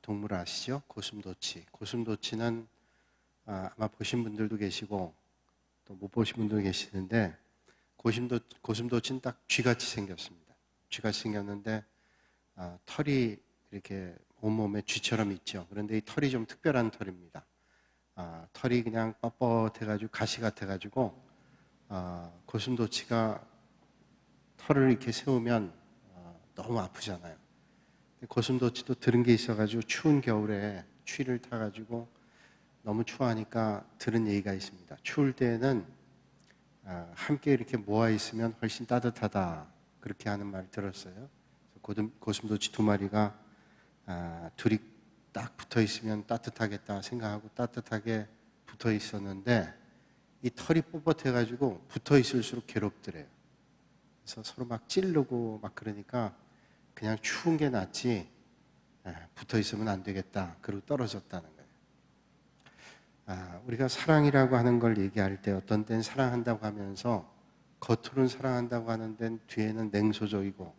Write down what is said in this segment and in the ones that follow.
동물 아시죠? 고슴도치. 고슴도치는 아마 보신 분들도 계시고 또 못 보신 분들도 계시는데 고슴도치는 딱 쥐같이 생겼습니다. 쥐같이 생겼는데 털이 이렇게 온몸에 쥐처럼 있죠. 그런데 이 털이 좀 특별한 털입니다. 털이 그냥 뻣뻣해가지고 가시 같아가지고 고슴도치가 털을 이렇게 세우면 너무 아프잖아요. 고슴도치도 들은 게 있어가지고 추운 겨울에 추위를 타가지고 너무 추워하니까 들은 얘기가 있습니다. 추울 때는 함께 이렇게 모아 있으면 훨씬 따뜻하다, 그렇게 하는 말을 들었어요. 고슴도치 두 마리가 둘이 딱 붙어 있으면 따뜻하겠다 생각하고 따뜻하게 붙어 있었는데 이 털이 뻣뻣해가지고 붙어 있을수록 괴롭더래요. 그래서 서로 막 찌르고 막 그러니까 그냥 추운 게 낫지 붙어 있으면 안 되겠다, 그리고 떨어졌다는 거예요. 우리가 사랑이라고 하는 걸 얘기할 때 어떤 때는 사랑한다고 하면서 겉으로는 사랑한다고 하는 데는 뒤에는 냉소적이고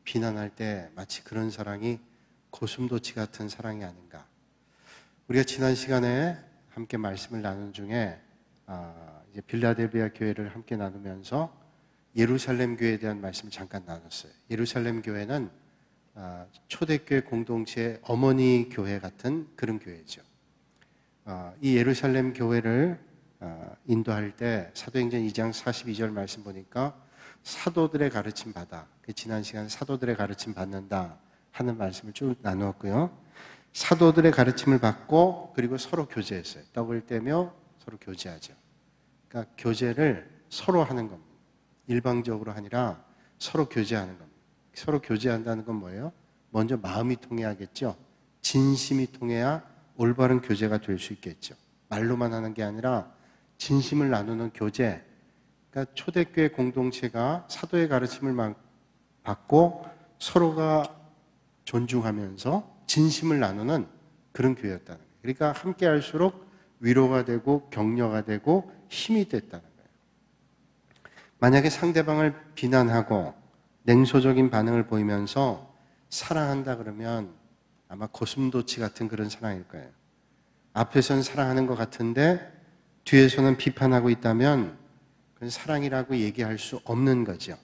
비난할 때 마치 그런 사랑이 고슴도치 같은 사랑이 아닌가. 우리가 지난 시간에 함께 말씀을 나눈 중에 이제 빌라델비아 교회를 함께 나누면서 예루살렘 교회에 대한 말씀을 잠깐 나눴어요. 예루살렘 교회는 초대교회 공동체의 어머니 교회 같은 그런 교회죠. 이 예루살렘 교회를 인도할 때 사도행전 2장 42절 말씀 보니까 사도들의 가르침 받아, 지난 시간에 사도들의 가르침 받는다 하는 말씀을 쭉 나누었고요. 사도들의 가르침을 받고 그리고 서로 교제했어요. 떡을 떼며 서로 교제하죠. 그러니까 교제를 서로 하는 겁니다. 일방적으로 아니라 서로 교제하는 겁니다. 서로 교제한다는 건 뭐예요? 먼저 마음이 통해야겠죠. 진심이 통해야 올바른 교제가 될 수 있겠죠. 말로만 하는 게 아니라 진심을 나누는 교제. 그러니까 초대교회 공동체가 사도의 가르침을 받고 서로가 존중하면서 진심을 나누는 그런 교회였다는 거예요. 그러니까 함께 할수록 위로가 되고 격려가 되고 힘이 됐다는 거예요. 만약에 상대방을 비난하고 냉소적인 반응을 보이면서 사랑한다 그러면 아마 고슴도치 같은 그런 사랑일 거예요. 앞에서는 사랑하는 것 같은데 뒤에서는 비판하고 있다면 그건 사랑이라고 얘기할 수 없는 거죠.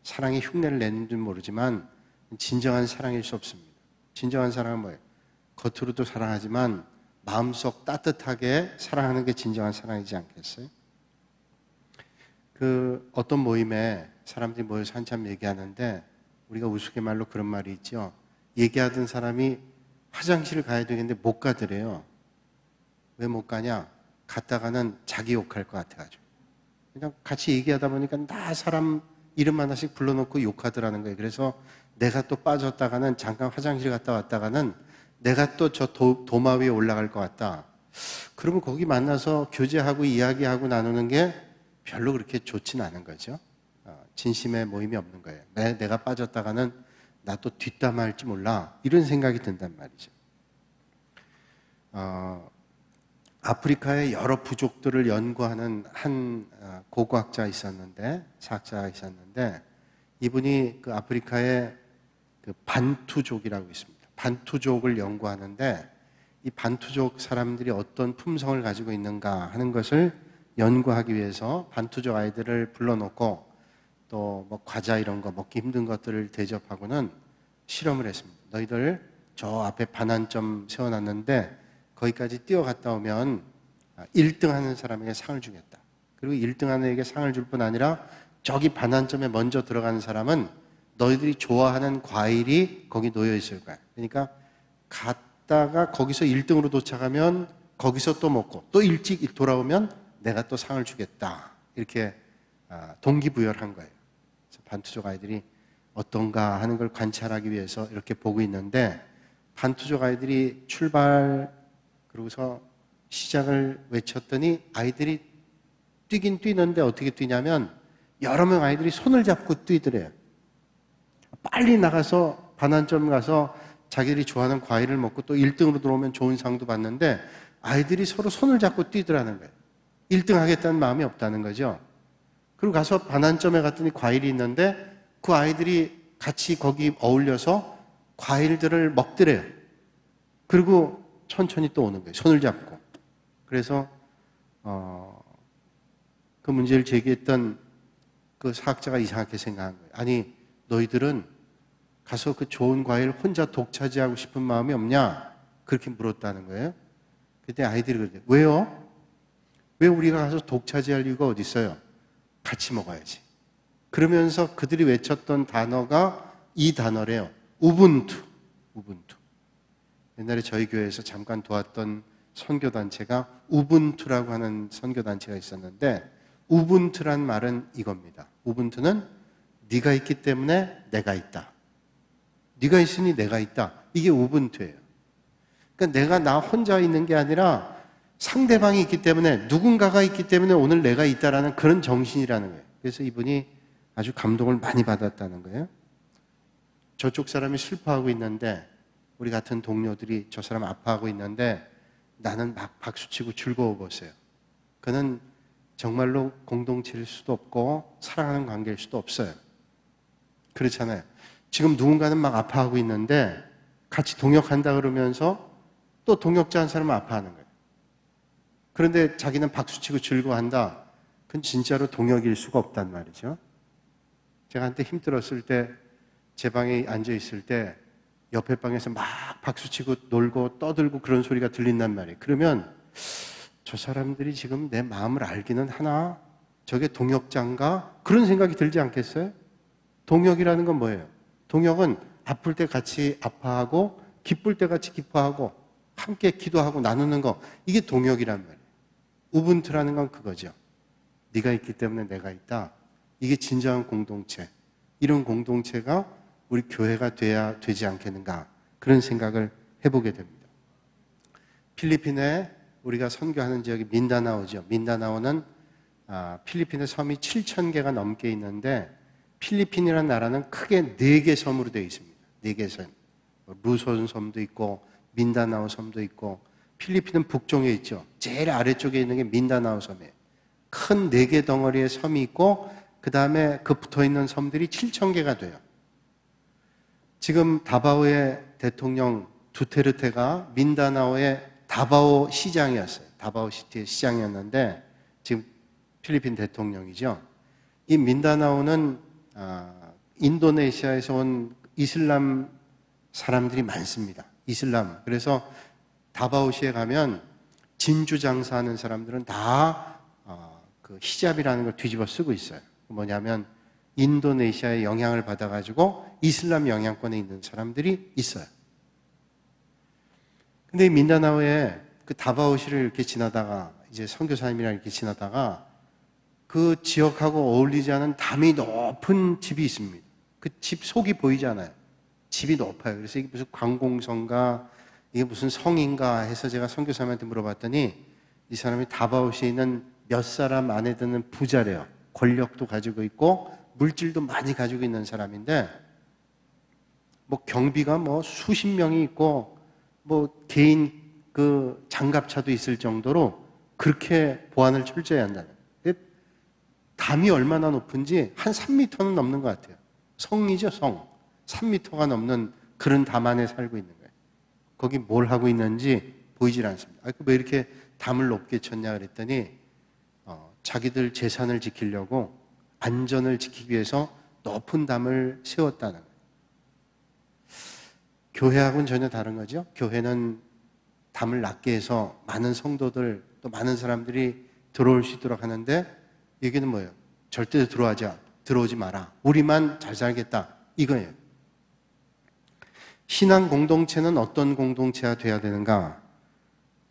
사랑이 흉내를 내는지는 모르지만 진정한 사랑일 수 없습니다. 진정한 사랑은 뭐예요? 겉으로도 사랑하지만 마음속 따뜻하게 사랑하는 게 진정한 사랑이지 않겠어요? 어떤 모임에 사람들이 모여서 한참 얘기하는데 우리가 우스갯말로 그런 말이 있죠. 얘기하던 사람이 화장실을 가야 되겠는데 못 가더래요. 왜 못 가냐? 갔다가는 자기 욕할 것 같아가지고. 그냥 같이 얘기하다 보니까 다 사람 이름 하나씩 불러놓고 욕하더라는 거예요. 그래서 내가 또 빠졌다가는 잠깐 화장실 갔다 왔다가는 내가 또 저 도마 위에 올라갈 것 같다. 그러면 거기 만나서 교제하고 이야기하고 나누는 게 별로 그렇게 좋진 않은 거죠. 진심의 모임이 없는 거예요. 내가 빠졌다가는 나 또 뒷담화할지 몰라, 이런 생각이 든단 말이죠. 아프리카의 여러 부족들을 연구하는 한 고고학자 있었는데, 사학자가 있었는데, 이분이 그 아프리카의 그 반투족이라고 있습니다. 반투족을 연구하는데 이 반투족 사람들이 어떤 품성을 가지고 있는가 하는 것을 연구하기 위해서 반투족 아이들을 불러놓고 또 뭐 과자 이런 거 먹기 힘든 것들을 대접하고는 실험을 했습니다. 너희들 저 앞에 반환점 세워놨는데 거기까지 뛰어갔다 오면 1등 하는 사람에게 상을 주겠다. 그리고 1등 하는 애에게 상을 줄 뿐 아니라 저기 반환점에 먼저 들어가는 사람은 너희들이 좋아하는 과일이 거기 놓여 있을 거야. 그러니까 갔다가 거기서 1등으로 도착하면 거기서 또 먹고 또 일찍 돌아오면 내가 또 상을 주겠다. 이렇게 동기부여를 한 거예요. 그래서 반투족 아이들이 어떤가 하는 걸 관찰하기 위해서 이렇게 보고 있는데 반투족 아이들이 출발 그러고서 시작을 외쳤더니 아이들이 뛰긴 뛰는데 어떻게 뛰냐면 여러 명 아이들이 손을 잡고 뛰더래요. 빨리 나가서 반환점 가서 자기들이 좋아하는 과일을 먹고 또 1등으로 들어오면 좋은 상도 받는데 아이들이 서로 손을 잡고 뛰더라는 거예요. 1등 하겠다는 마음이 없다는 거죠. 그리고 가서 반환점에 갔더니 과일이 있는데 그 아이들이 같이 거기 어울려서 과일들을 먹더래요. 그리고 천천히 또 오는 거예요. 손을 잡고. 그래서 그 문제를 제기했던 그 사학자가 이상하게 생각한 거예요. 아니, 너희들은 가서 그 좋은 과일 혼자 독차지하고 싶은 마음이 없냐? 그렇게 물었다는 거예요. 그때 아이들이 그러대요. 왜요? 왜 우리가 가서 독차지할 이유가 어디 있어요? 같이 먹어야지. 그러면서 그들이 외쳤던 단어가 이 단어래요. 우분투. 우분투. 옛날에 저희 교회에서 잠깐 도왔던 선교단체가 우분투라고 하는 선교단체가 있었는데, 우분투란 말은 이겁니다. 우분투는 네가 있기 때문에 내가 있다. 네가 있으니 내가 있다. 이게 우분투예요. 그러니까 내가 나 혼자 있는 게 아니라 상대방이 있기 때문에, 누군가가 있기 때문에 오늘 내가 있다라는 그런 정신이라는 거예요. 그래서 이분이 아주 감동을 많이 받았다는 거예요. 저쪽 사람이 슬퍼하고 있는데, 우리 같은 동료들이 저 사람 아파하고 있는데 나는 막 박수치고 즐거워 보세요. 그는 정말로 공동체일 수도 없고 사랑하는 관계일 수도 없어요. 그렇잖아요. 지금 누군가는 막 아파하고 있는데 같이 동역한다 그러면서 또 동역자 한 사람은 아파하는 거예요. 그런데 자기는 박수치고 즐거워한다. 그건 진짜로 동역일 수가 없단 말이죠. 제가 한때 힘들었을 때 제 방에 앉아 있을 때 옆에 방에서 막 박수치고 놀고 떠들고 그런 소리가 들린단 말이에요. 그러면 저 사람들이 지금 내 마음을 알기는 하나? 저게 동역자인가? 그런 생각이 들지 않겠어요? 동역이라는 건 뭐예요? 동역은 아플 때 같이 아파하고 기쁠 때 같이 기뻐하고 함께 기도하고 나누는 거, 이게 동역이란 말이에요. 우분투라는 건 그거죠. 네가 있기 때문에 내가 있다. 이게 진정한 공동체. 이런 공동체가 우리 교회가 돼야 되지 않겠는가, 그런 생각을 해보게 됩니다. 필리핀에 우리가 선교하는 지역이 민다나오죠. 민다나오는 필리핀의 섬이 7,000개가 넘게 있는데, 필리핀이라는 나라는 크게 4개 섬으로 되어 있습니다. 4개 섬. 루손 섬도 있고 민다나오 섬도 있고, 필리핀은 북쪽에 있죠. 제일 아래쪽에 있는 게 민다나오 섬이에요. 큰 4개 덩어리의 섬이 있고 그 다음에 그 붙어있는 섬들이 7,000개가 돼요. 지금 다바오의 대통령 두테르테가 민다나오의 다바오 시장이었어요. 다바오 시티의 시장이었는데 지금 필리핀 대통령이죠. 이 민다나오는 인도네시아에서 온 이슬람 사람들이 많습니다. 이슬람. 그래서 다바오시에 가면 진주 장사하는 사람들은 다 그 히잡이라는 걸 뒤집어 쓰고 있어요. 뭐냐면 인도네시아의 영향을 받아가지고 이슬람 영향권에 있는 사람들이 있어요. 근데 이 민다나오에 그 다바오시를 이렇게 지나다가, 이제 선교사님이랑 이렇게 지나다가 그 지역하고 어울리지 않은 담이 높은 집이 있습니다. 그 집 속이 보이지 않아요. 집이 높아요. 그래서 이게 무슨 관공서인가, 이게 무슨 성인가 해서 제가 선교사님한테 물어봤더니 이 사람이 다바오시에 있는 몇 사람 안에 드는 부자래요. 권력도 가지고 있고 물질도 많이 가지고 있는 사람인데, 뭐 경비가 뭐 수십 명이 있고 뭐 개인 그 장갑차도 있을 정도로 그렇게 보안을 철저히 한다는 거예요. 담이 얼마나 높은지 한 3m는 넘는 것 같아요. 성이죠, 성. 3m가 넘는 그런 담 안에 살고 있는 거예요. 거기 뭘 하고 있는지 보이질 않습니다. 왜 이렇게 담을 높게 쳤냐 그랬더니 자기들 재산을 지키려고, 안전을 지키기 위해서 높은 담을 세웠다는 거예요. 교회하고는 전혀 다른 거죠. 교회는 담을 낮게 해서 많은 성도들, 또 많은 사람들이 들어올 수 있도록 하는데, 여기는 뭐예요? 절대 들어오지 마라. 우리만 잘 살겠다. 이거예요. 신앙 공동체는 어떤 공동체가 돼야 되는가?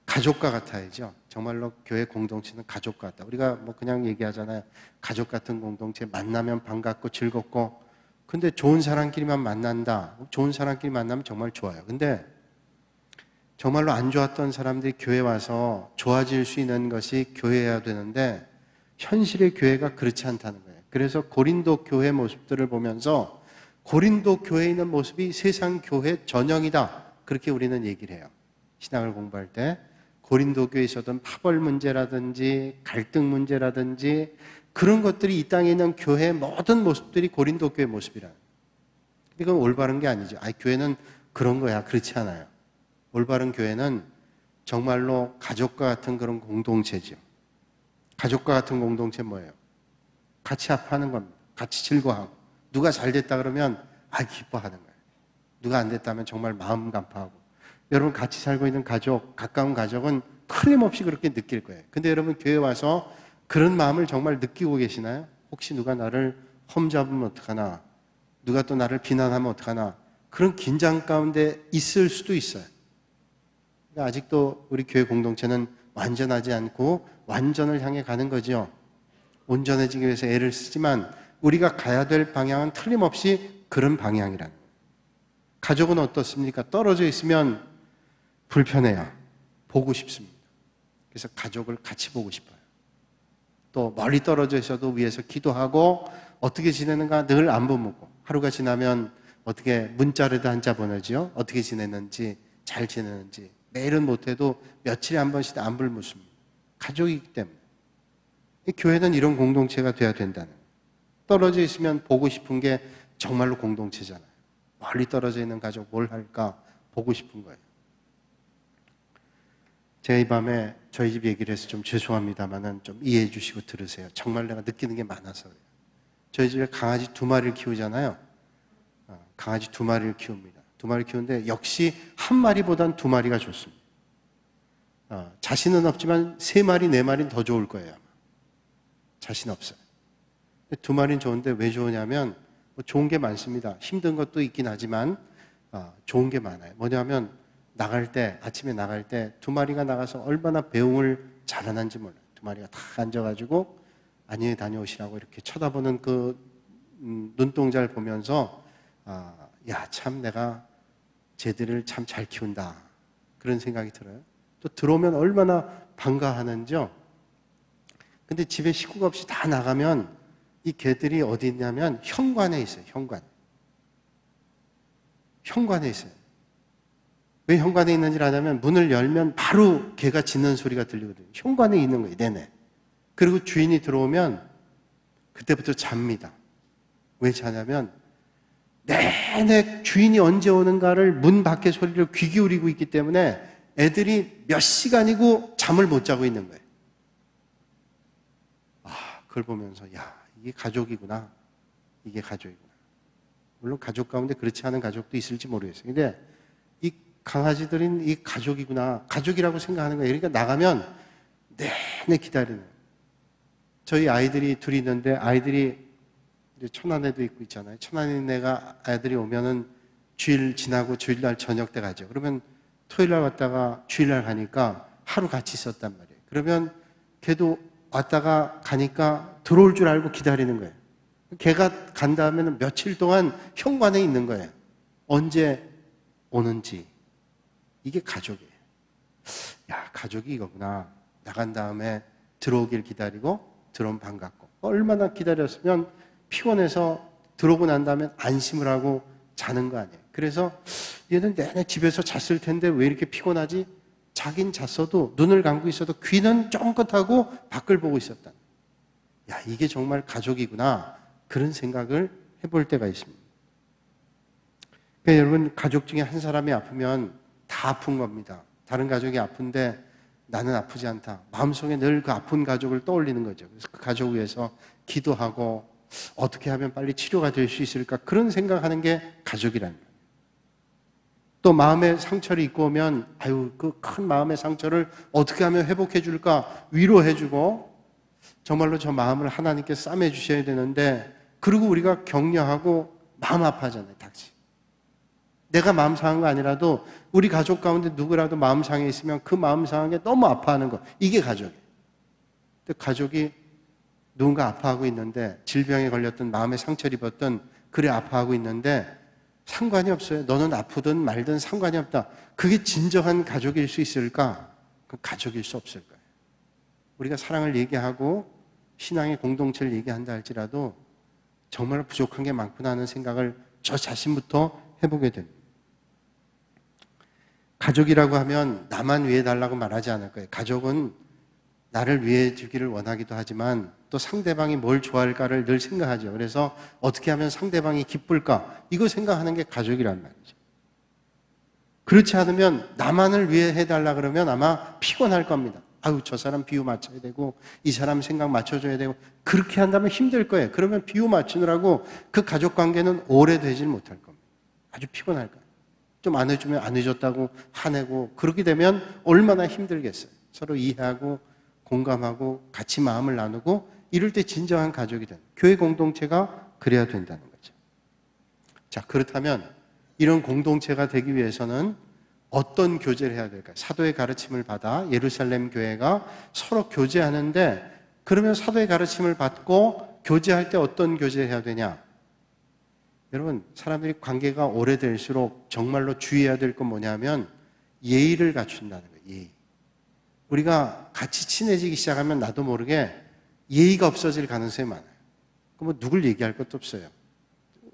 가족과 같아야죠. 정말로 교회 공동체는 가족과 같다. 우리가 뭐 그냥 얘기하잖아요. 가족 같은 공동체, 만나면 반갑고 즐겁고. 근데 좋은 사람끼리만 만난다. 좋은 사람끼리 만나면 정말 좋아요. 근데 정말로 안 좋았던 사람들이 교회 와서 좋아질 수 있는 것이 교회여야 되는데, 현실의 교회가 그렇지 않다는 거예요. 그래서 고린도 교회 모습들을 보면서 고린도 교회에 있는 모습이 세상 교회 전형이다. 그렇게 우리는 얘기를 해요. 신앙을 공부할 때. 고린도 교회에 있었던 파벌 문제라든지 갈등 문제라든지 그런 것들이 이 땅에 있는 교회의 모든 모습들이 고린도 교회 모습이라. 이건 올바른 게 아니죠. 교회는 그런 거야. 그렇지 않아요. 올바른 교회는 정말로 가족과 같은 그런 공동체죠. 가족과 같은 공동체 뭐예요? 같이 아파하는 겁니다. 같이 즐거워하고. 누가 잘 됐다 그러면 기뻐하는 거예요. 누가 안 됐다면 정말 마음 간파하고. 여러분 같이 살고 있는 가족, 가까운 가족은 틀림없이 그렇게 느낄 거예요. 근데 여러분 교회 와서 그런 마음을 정말 느끼고 계시나요? 혹시 누가 나를 험잡으면 어떡하나? 누가 또 나를 비난하면 어떡하나? 그런 긴장 가운데 있을 수도 있어요. 그러니까 아직도 우리 교회 공동체는 완전하지 않고 완전을 향해 가는 거죠. 온전해지기 위해서 애를 쓰지만 우리가 가야 될 방향은 틀림없이 그런 방향이라는 거예요. 가족은 어떻습니까? 떨어져 있으면 불편해요. 보고 싶습니다. 그래서 가족을 같이 보고 싶어요. 또 멀리 떨어져 있어도 위에서 기도하고 어떻게 지내는가 늘 안부 묻고, 하루가 지나면 어떻게 문자라도 한자 보내죠. 어떻게 지냈는지, 잘 지내는지. 매일은 못해도 며칠에 한 번씩 안부를 묻습니다. 가족이기 때문에. 교회는 이런 공동체가 돼야 된다는 거예요. 떨어져 있으면 보고 싶은 게 정말로 공동체잖아요. 멀리 떨어져 있는 가족 뭘 할까 보고 싶은 거예요. 제가 이 밤에 저희 집 얘기를 해서 좀 죄송합니다만은 좀 이해해 주시고 들으세요. 정말 내가 느끼는 게 많아서 그래요. 저희 집에 강아지 2마리를 키우잖아요. 강아지 2마리를 키웁니다. 2마리 키우는데 역시 1마리보단 2마리가 좋습니다. 자신은 없지만 3마리, 4마리는 더 좋을 거예요. 아마. 자신 없어요. 2마리는 좋은데 왜 좋으냐면 뭐 좋은 게 많습니다. 힘든 것도 있긴 하지만 좋은 게 많아요. 뭐냐면 나갈 때, 아침에 나갈 때 2마리가 나가서 얼마나 배웅을 잘하는지 몰라요. 2마리가 다 앉아가지고 안녕히 다녀오시라고 이렇게 쳐다보는 그 눈동자를 보면서 야, 참 내가 쟤들을 참 잘 키운다. 그런 생각이 들어요. 또 들어오면 얼마나 반가워하는지요. 근데 집에 식구가 없이 다 나가면 이 개들이 어디 있냐면 현관에 있어요. 현관에 있어요. 왜 현관에 있는지 아냐면 문을 열면 바로 개가 짖는 소리가 들리거든요. 현관에 있는 거예요. 내내. 그리고 주인이 들어오면 그때부터 잡니다. 왜 자냐면 내내 주인이 언제 오는가를 문 밖의 소리를 귀 기울이고 있기 때문에 애들이 몇 시간이고 잠을 못 자고 있는 거예요. 그걸 보면서 야, 이게 가족이구나. 이게 가족이구나. 물론 가족 가운데 그렇지 않은 가족도 있을지 모르겠어요. 근데 이 강아지들은 이 가족이구나. 가족이라고 생각하는 거예요. 그러니까 나가면 내내 기다리는 거예요. 저희 아이들이 둘이 있는데 아이들이 이제 천안에도 있고 있잖아요. 천안에가 아이들이 오면은 주일 지나고 주일날 저녁 때 가죠. 그러면 토요일날 왔다가 주일날 가니까 하루 같이 있었단 말이에요. 그러면 걔도 왔다가 가니까 들어올 줄 알고 기다리는 거예요. 걔가 간 다음에는 며칠 동안 현관에 있는 거예요. 언제 오는지. 이게 가족이에요. 야, 가족이 이거구나. 나간 다음에 들어오길 기다리고 들어오면 반갑고. 얼마나 기다렸으면 피곤해서 들어오고 난 다음에 안심을 하고 자는 거 아니에요. 그래서 얘는 내내 집에서 잤을 텐데 왜 이렇게 피곤하지? 자긴 잤어도 눈을 감고 있어도 귀는 쫑긋하고 밖을 보고 있었다. 야, 이게 정말 가족이구나. 그런 생각을 해볼 때가 있습니다. 그러니까 여러분, 가족 중에 한 사람이 아프면 다 아픈 겁니다. 다른 가족이 아픈데 나는 아프지 않다. 마음속에 늘 그 아픈 가족을 떠올리는 거죠. 그래서 그 가족을 위해서 기도하고 어떻게 하면 빨리 치료가 될 수 있을까? 그런 생각하는 게 가족이라는 거예요. 또 마음의 상처를 입고 오면 그 큰 마음의 상처를 어떻게 하면 회복해 줄까? 위로해 주고 정말로 저 마음을 하나님께 싸매 주셔야 되는데 그리고 우리가 격려하고 마음 아파하잖아요. 닥치. 내가 마음 상한 거 아니라도 우리 가족 가운데 누구라도 마음 상해 있으면 그 마음 상한 게 너무 아파하는 거. 이게 가족이에요. 근데 가족이 누군가 아파하고 있는데 질병에 걸렸든 마음에 상처를 입었든 그래 아파하고 있는데 상관이 없어요. 너는 아프든 말든 상관이 없다. 그게 진정한 가족일 수 있을까? 그 가족일 수 없을 거예요. 우리가 사랑을 얘기하고 신앙의 공동체를 얘기한다 할지라도 정말 부족한 게 많구나 하는 생각을 저 자신부터 해보게 됩니다. 가족이라고 하면 나만 위해달라고 말하지 않을 거예요. 가족은 나를 위해 주기를 원하기도 하지만 또 상대방이 뭘 좋아할까를 늘 생각하죠. 그래서 어떻게 하면 상대방이 기쁠까? 이거 생각하는 게 가족이란 말이죠. 그렇지 않으면 나만을 위해 해달라 그러면 아마 피곤할 겁니다. 아유, 저 사람 비유 맞춰야 되고 이 사람 생각 맞춰줘야 되고 그렇게 한다면 힘들 거예요. 그러면 비유 맞추느라고 그 가족관계는 오래되질 못할 겁니다. 아주 피곤할 거예요. 좀 안 해주면 안 해줬다고 화내고 그렇게 되면 얼마나 힘들겠어요. 서로 이해하고 공감하고 같이 마음을 나누고 이럴 때 진정한 가족이 되는 교회 공동체가 그래야 된다는 거죠. 자, 그렇다면 이런 공동체가 되기 위해서는 어떤 교제를 해야 될까요? 사도의 가르침을 받아 예루살렘 교회가 서로 교제하는데 그러면 사도의 가르침을 받고 교제할 때 어떤 교제를 해야 되냐? 여러분, 사람들이 관계가 오래될수록 정말로 주의해야 될 건 뭐냐면 예의를 갖춘다는 거예요. 예의. 우리가 같이 친해지기 시작하면 나도 모르게 예의가 없어질 가능성이 많아요. 그럼 뭐 누굴 얘기할 것도 없어요.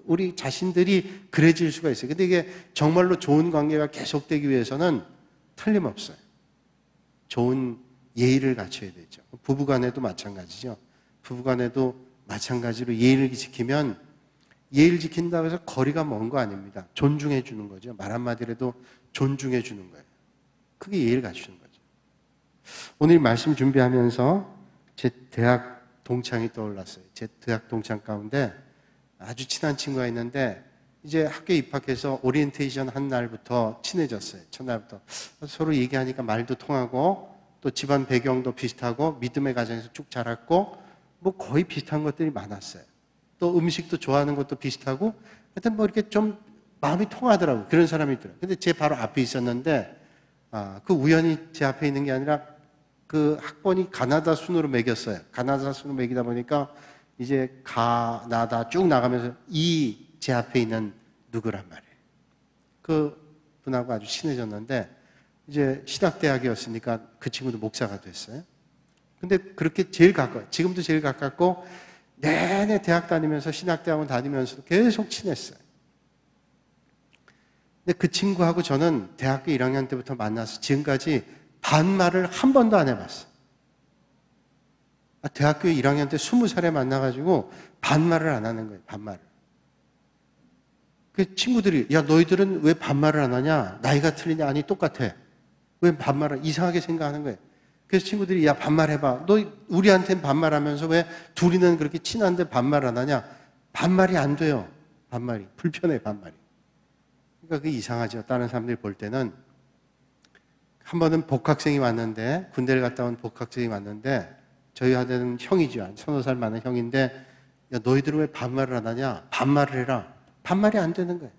우리 자신들이 그래질 수가 있어요. 근데 이게 정말로 좋은 관계가 계속되기 위해서는 틀림없어요. 좋은 예의를 갖춰야 되죠. 부부간에도 마찬가지죠. 부부간에도 마찬가지로 예의를 지키면 예의를 지킨다고 해서 거리가 먼 거 아닙니다. 존중해 주는 거죠. 말 한마디라도 존중해 주는 거예요. 그게 예의를 갖추는 거죠. 오늘 말씀 준비하면서 제 대학 동창이 떠올랐어요. 제 대학 동창 가운데 아주 친한 친구가 있는데 이제 학교에 입학해서 오리엔테이션 한 날부터 친해졌어요. 첫날부터. 서로 얘기하니까 말도 통하고 또 집안 배경도 비슷하고 믿음의 가정에서 쭉 자랐고 뭐 거의 비슷한 것들이 많았어요. 또 음식도 좋아하는 것도 비슷하고 하여튼 뭐 이렇게 좀 마음이 통하더라고요. 그런 사람이 있더라고요. 근데 제 바로 앞에 있었는데 그 우연히 제 앞에 있는 게 아니라 그 학번이 가나다 순으로 매겼어요. 가나다 순으로 매기다 보니까 이제 가나다 쭉 나가면서 이 제 앞에 있는 누구란 말이에요. 그 분하고 아주 친해졌는데 이제 신학대학이었으니까 그 친구도 목사가 됐어요. 근데 그렇게 제일 가까워요. 지금도 제일 가깝고 내내 대학 다니면서 신학대학원 다니면서 계속 친했어요. 근데 그 친구하고 저는 대학교 1학년 때부터 만나서 지금까지 반말을 한 번도 안 해봤어요. 대학교 1학년 때 20살에 만나가지고 반말을 안 하는 거예요. 반말을. 그 친구들이 야 너희들은 왜 반말을 안 하냐? 나이가 틀리냐? 아니 똑같아. 왜 반말을 이상하게 생각하는 거예요. 그래서 친구들이 야 반말해봐. 너 우리한테는 반말하면서 왜 둘이는 그렇게 친한데 반말 안 하냐? 반말이 안 돼요. 반말이. 불편해 반말이. 그러니까 그게 이상하죠. 다른 사람들이 볼 때는. 한 번은 복학생이 왔는데 군대를 갔다 온 복학생이 왔는데 저희 아들은 형이죠. 한 3-4살 많은 형인데 야 너희들은 왜 반말을 안 하냐? 반말을 해라. 반말이 안 되는 거예요.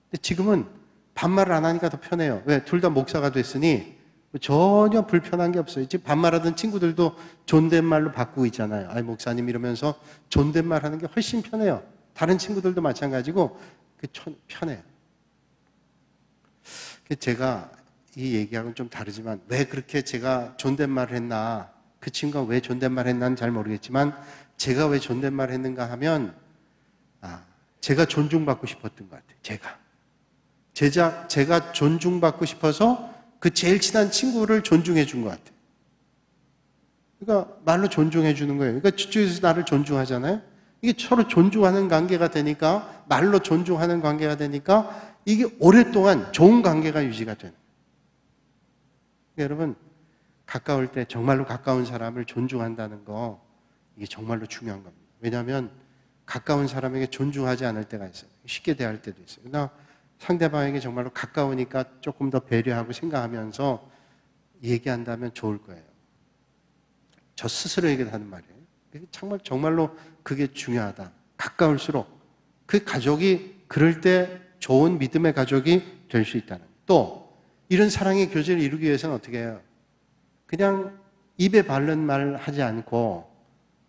근데 지금은 반말을 안 하니까 더 편해요. 왜? 둘 다 목사가 됐으니 전혀 불편한 게 없어요. 지금 반말하던 친구들도 존댓말로 바꾸고 있잖아요. 아이 목사님 이러면서 존댓말 하는 게 훨씬 편해요. 다른 친구들도 마찬가지고 편해요. 제가 이 얘기하고는 좀 다르지만 왜 그렇게 제가 존댓말을 했나 그 친구가 왜 존댓말 했나는 잘 모르겠지만 제가 왜 존댓말 했는가 하면 제가 존중받고 싶었던 것 같아요. 제가 존중받고 싶어서 그 제일 친한 친구를 존중해 준 것 같아요. 그러니까 말로 존중해 주는 거예요. 그러니까 저쪽에서 나를 존중하잖아요. 이게 서로 존중하는 관계가 되니까 말로 존중하는 관계가 되니까 이게 오랫동안 좋은 관계가 유지가 되는 거예요. 그러니까 여러분 가까울 때 정말로 가까운 사람을 존중한다는 거 이게 정말로 중요한 겁니다. 왜냐하면 가까운 사람에게 존중하지 않을 때가 있어요. 쉽게 대할 때도 있어요. 그러나 상대방에게 정말로 가까우니까 조금 더 배려하고 생각하면서 얘기한다면 좋을 거예요. 저 스스로에게도 하는 말이에요. 정말로 그게 중요하다. 가까울수록 그 가족이 그럴 때 좋은 믿음의 가족이 될 수 있다는. 또 이런 사랑의 교제를 이루기 위해서는 어떻게 해요? 그냥 입에 바른 말 하지 않고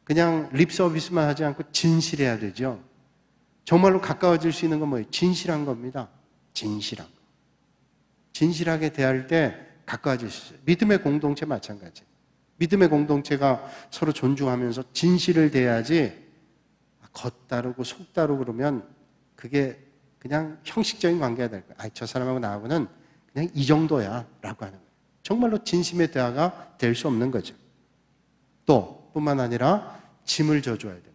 그냥 립 서비스만 하지 않고 진실해야 되죠. 정말로 가까워질 수 있는 건 뭐예요? 진실한 겁니다. 진실한 거. 진실하게 대할 때 가까워질 수 있어요. 믿음의 공동체 마찬가지. 믿음의 공동체가 서로 존중하면서 진실을 대해야지 겉다르고 속다르고 그러면 그게 그냥 형식적인 관계가 될 거예요. 저 사람하고 나하고는 그냥 이 정도야 라고 하는 거예요. 정말로 진심의 대화가 될 수 없는 거죠. 또 뿐만 아니라 짐을 져줘야 됩니다.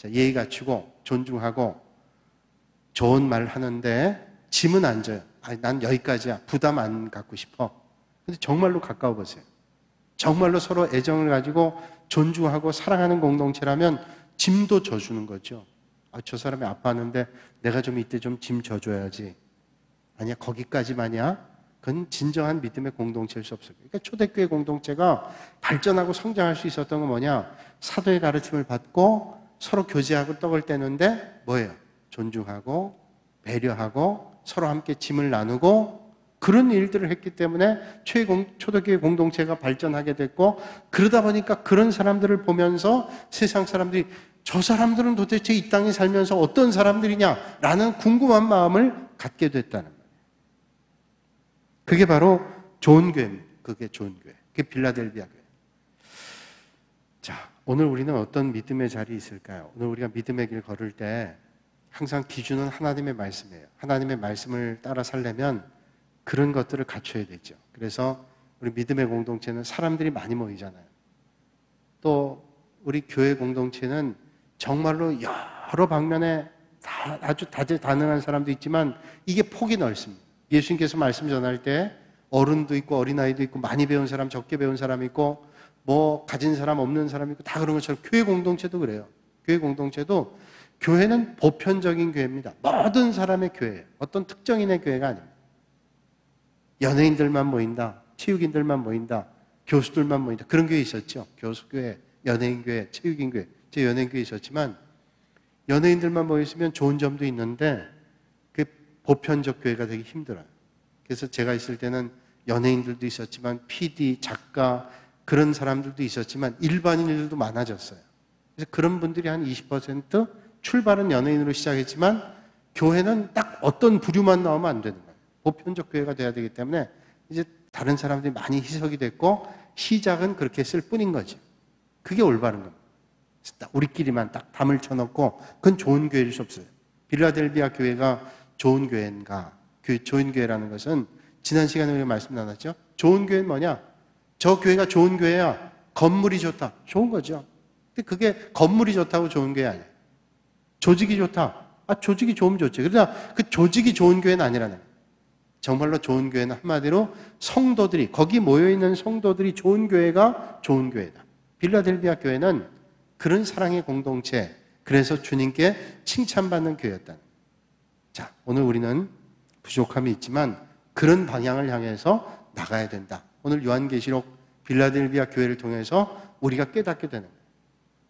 예의 갖추고 존중하고 좋은 말 하는데 짐은 안 져요. 난 여기까지야. 부담 안 갖고 싶어. 근데 정말로 가까워 보세요. 정말로 서로 애정을 가지고 존중하고 사랑하는 공동체라면 짐도 져주는 거죠. 저 사람이 아파하는데 내가 좀 이때 좀 짐 져줘야지. 아니야, 거기까지만이야? 그건 진정한 믿음의 공동체일 수 없어요. 그러니까 초대교회 공동체가 발전하고 성장할 수 있었던 건 뭐냐? 사도의 가르침을 받고 서로 교제하고 떡을 떼는데 뭐예요? 존중하고 배려하고 서로 함께 짐을 나누고 그런 일들을 했기 때문에 초대교회 공동체가 발전하게 됐고, 그러다 보니까 그런 사람들을 보면서 세상 사람들이 저 사람들은 도대체 이 땅에 살면서 어떤 사람들이냐라는 궁금한 마음을 갖게 됐다는 거예요. 그게 바로 좋은 교회입니다. 그게 좋은 교회. 그게 빌라델비아 교회. 자, 오늘 우리는 어떤 믿음의 자리에 있을까요? 오늘 우리가 믿음의 길 걸을 때 항상 기준은 하나님의 말씀이에요. 하나님의 말씀을 따라 살려면 그런 것들을 갖춰야 되죠. 그래서 우리 믿음의 공동체는 사람들이 많이 모이잖아요. 또 우리 교회 공동체는 정말로 여러 방면에 아주 다재다능한 사람도 있지만 이게 폭이 넓습니다. 예수님께서 말씀 전할 때 어른도 있고 어린아이도 있고 많이 배운 사람, 적게 배운 사람 있고 뭐 가진 사람, 없는 사람 있고 다 그런 것처럼 교회 공동체도 그래요. 교회 공동체도 교회는 보편적인 교회입니다. 모든 사람의 교회예요. 어떤 특정인의 교회가 아닙니다. 연예인들만 모인다, 체육인들만 모인다, 교수들만 모인다. 그런 교회 있었죠. 교수교회, 연예인교회, 체육인교회. 제 연예인교회 있었지만 연예인들만 모였으면 좋은 점도 있는데 그 보편적 교회가 되기 힘들어요. 그래서 제가 있을 때는 연예인들도 있었지만 PD, 작가 그런 사람들도 있었지만 일반인들도 많아졌어요. 그래서 그런 분들이 한 20% 출발은 연예인으로 시작했지만 교회는 딱 어떤 부류만 나오면 안 되는 거예요. 보편적 교회가 돼야 되기 때문에 이제 다른 사람들이 많이 희석이 됐고 시작은 그렇게 했을 뿐인 거지. 그게 올바른 겁니다. 우리끼리만 딱 담을 쳐놓고 그건 좋은 교회일 수 없어요. 빌라델비아 교회가 좋은 교회인가? 좋은 교회라는 것은 지난 시간에 우리가 말씀 나눴죠. 좋은 교회는 뭐냐? 저 교회가 좋은 교회야. 건물이 좋다. 좋은 거죠. 근데 그게 건물이 좋다고 좋은 교회 아니에요. 조직이 좋다. 조직이 좋으면 좋지. 그러나 그 조직이 좋은 교회는 아니라는 거예요. 정말로 좋은 교회는 한마디로 성도들이, 거기 모여있는 성도들이 좋은 교회가 좋은 교회다. 빌라델비아 교회는 그런 사랑의 공동체, 그래서 주님께 칭찬받는 교회였다는 거예요. 자, 오늘 우리는 부족함이 있지만 그런 방향을 향해서 나가야 된다. 오늘 요한계시록 빌라델비아 교회를 통해서 우리가 깨닫게 되는 거예요.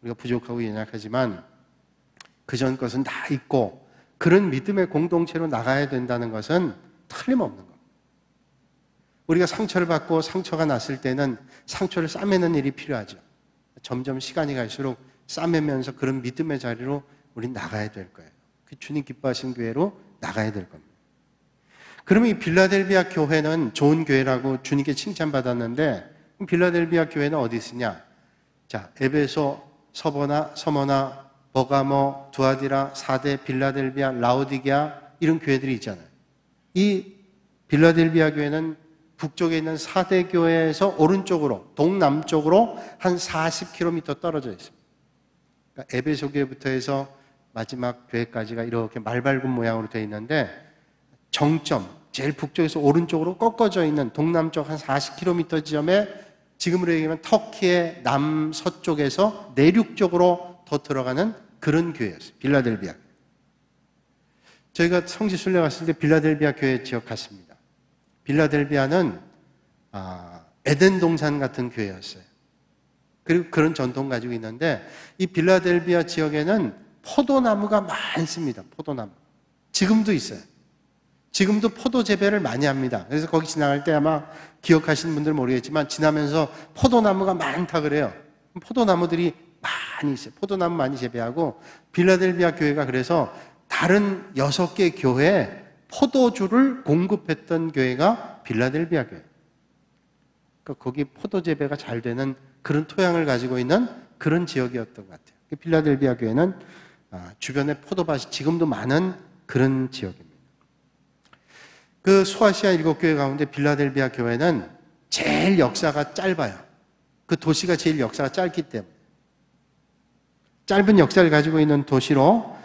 우리가 부족하고 연약하지만 그전 것은 다 있고 그런 믿음의 공동체로 나가야 된다는 것은 틀림없는 겁니다. 우리가 상처를 받고 상처가 났을 때는 상처를 싸매는 일이 필요하죠. 점점 시간이 갈수록 싸매면서 그런 믿음의 자리로 우린 나가야 될 거예요. 그 주님 기뻐하신 교회로 나가야 될 겁니다. 그러면 이 빌라델비아 교회는 좋은 교회라고 주님께 칭찬받았는데 빌라델비아 교회는 어디 있으냐? 자, 에베소, 서머나, 버가모, 두아디라, 사데, 빌라델비아, 라오디게아 이런 교회들이 있잖아요. 이 빌라델비아 교회는 북쪽에 있는 사대 교회에서 오른쪽으로 동남쪽으로 한 40km 떨어져 있습니다. 그러니까 에베소 교회부터 해서 마지막 교회까지가 이렇게 말발굽 모양으로 되어 있는데 정점, 제일 북쪽에서 오른쪽으로 꺾어져 있는 동남쪽 한 40km 지점에 지금으로 얘기하면 터키의 남서쪽에서 내륙쪽으로 더 들어가는 그런 교회였어요. 빌라델비아. 저희가 성지 순례 갔을 때 빌라델비아 교회 지역 갔습니다. 빌라델비아는 에덴 동산 같은 교회였어요. 그리고 그런 전통 가지고 있는데 이 빌라델비아 지역에는 포도나무가 많습니다. 포도나무. 지금도 있어요. 지금도 포도 재배를 많이 합니다. 그래서 거기 지나갈 때 아마 기억하시는 분들은 모르겠지만 지나면서 포도나무가 많다 그래요. 포도나무들이 많이 있어요. 포도나무 많이 재배하고 빌라델비아 교회가 그래서 다른 6개 교회에 포도주를 공급했던 교회가 빌라델비아 교회. 그러니까 거기 포도 재배가 잘 되는 그런 토양을 가지고 있는 그런 지역이었던 것 같아요. 빌라델비아 교회는 주변에 포도밭이 지금도 많은 그런 지역입니다. 그 소아시아 7교회 가운데 빌라델비아 교회는 제일 역사가 짧아요. 그 도시가 제일 역사가 짧기 때문에. 짧은 역사를 가지고 있는 도시로